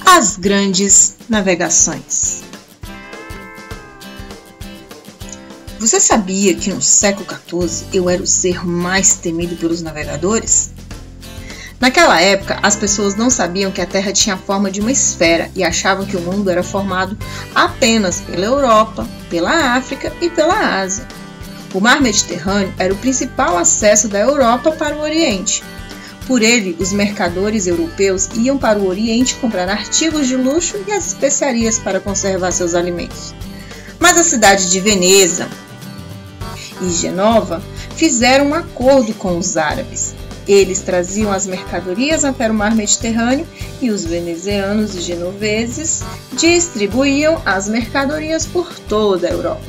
As grandes navegações. Você sabia que no século XIV eu era o ser mais temido pelos navegadores? Naquela época, as pessoas não sabiam que a Terra tinha a forma de uma esfera e achavam que o mundo era formado apenas pela Europa, pela África e pela Ásia. O mar Mediterrâneo era o principal acesso da Europa para o Oriente. Por ele, os mercadores europeus iam para o Oriente comprar artigos de luxo e as especiarias para conservar seus alimentos. Mas a cidade de Veneza e Genova fizeram um acordo com os árabes. Eles traziam as mercadorias até o mar Mediterrâneo e os venezianos e genoveses distribuíam as mercadorias por toda a Europa.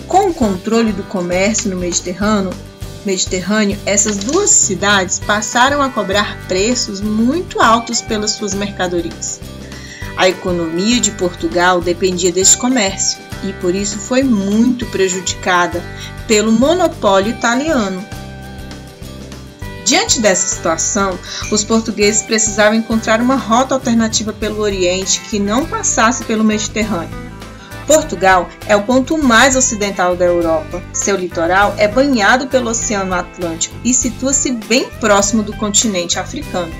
Com o controle do comércio no Mediterrâneo, essas duas cidades passaram a cobrar preços muito altos pelas suas mercadorias. A economia de Portugal dependia deste comércio e por isso foi muito prejudicada pelo monopólio italiano. Diante dessa situação, os portugueses precisavam encontrar uma rota alternativa pelo Oriente que não passasse pelo Mediterrâneo. Portugal é o ponto mais ocidental da Europa. Seu litoral é banhado pelo Oceano Atlântico e situa-se bem próximo do continente africano.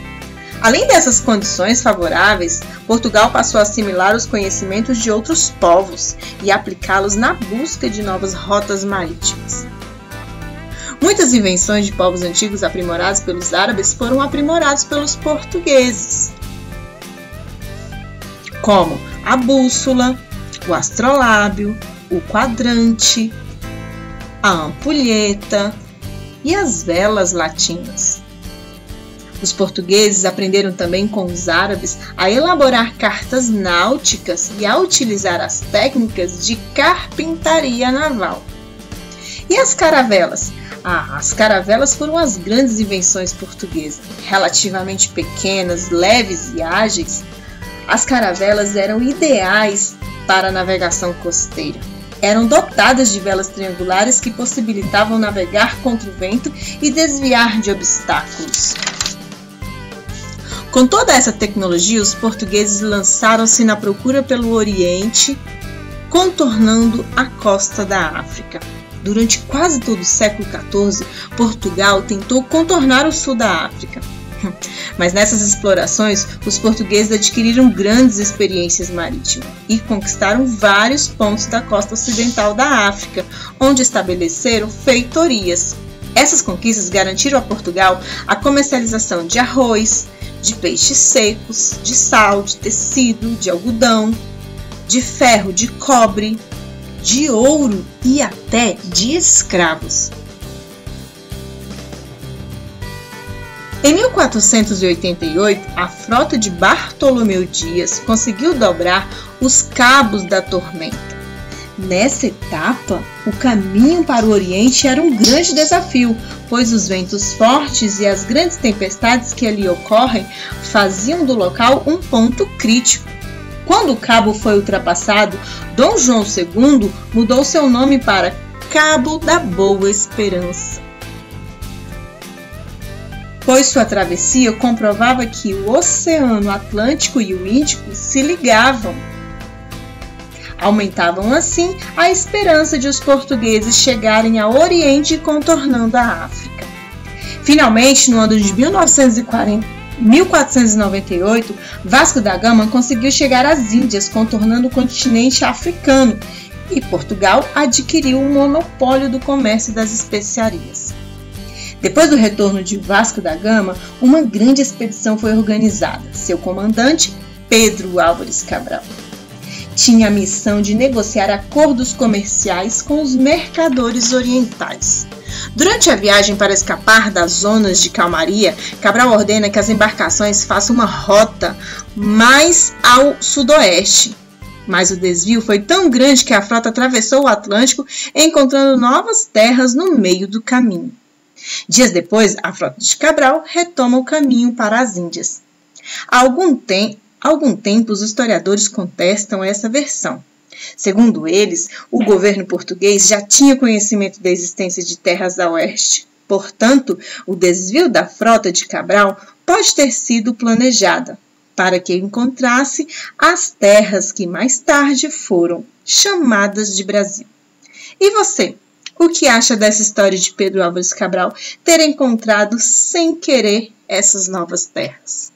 Além dessas condições favoráveis, Portugal passou a assimilar os conhecimentos de outros povos e aplicá-los na busca de novas rotas marítimas. Muitas invenções de povos antigos aprimoradas pelos árabes foram aprimoradas pelos portugueses, como a bússola, o astrolábio, o quadrante, a ampulheta e as velas latinas. Os portugueses aprenderam também com os árabes a elaborar cartas náuticas e a utilizar as técnicas de carpintaria naval. E as caravelas? As caravelas foram as grandes invenções portuguesas. Relativamente pequenas, leves e ágeis, as caravelas eram ideais para a navegação costeira. Eram dotadas de velas triangulares que possibilitavam navegar contra o vento e desviar de obstáculos. Com toda essa tecnologia, os portugueses lançaram-se na procura pelo Oriente, contornando a costa da África. Durante quase todo o século XIV, Portugal tentou contornar o sul da África. Mas nessas explorações, os portugueses adquiriram grandes experiências marítimas e conquistaram vários pontos da costa ocidental da África, onde estabeleceram feitorias. Essas conquistas garantiram a Portugal a comercialização de arroz, de peixes secos, de sal, de tecido, de algodão, de ferro, de cobre, de ouro e até de escravos. Em 1488, a frota de Bartolomeu Dias conseguiu dobrar os Cabos da Tormenta. Nessa etapa, o caminho para o Oriente era um grande desafio, pois os ventos fortes e as grandes tempestades que ali ocorrem faziam do local um ponto crítico. Quando o cabo foi ultrapassado, Dom João II mudou seu nome para Cabo da Boa Esperança, pois sua travessia comprovava que o Oceano Atlântico e o Índico se ligavam. Aumentavam assim a esperança de os portugueses chegarem ao Oriente contornando a África. Finalmente, no ano de 1498, Vasco da Gama conseguiu chegar às Índias, contornando o continente africano, e Portugal adquiriu o monopólio do comércio das especiarias. Depois do retorno de Vasco da Gama, uma grande expedição foi organizada. Seu comandante, Pedro Álvares Cabral, tinha a missão de negociar acordos comerciais com os mercadores orientais. Durante a viagem para escapar das zonas de calmaria, Cabral ordena que as embarcações façam uma rota mais ao sudoeste. Mas o desvio foi tão grande que a frota atravessou o Atlântico, encontrando novas terras no meio do caminho. Dias depois, a frota de Cabral retoma o caminho para as Índias. Há algum tempo, os historiadores contestam essa versão. Segundo eles, o governo português já tinha conhecimento da existência de terras a oeste. Portanto, o desvio da frota de Cabral pode ter sido planejada. para que encontrasse as terras que mais tarde foram chamadas de Brasil. E você, o que acha dessa história de Pedro Álvares Cabral ter encontrado sem querer essas novas terras?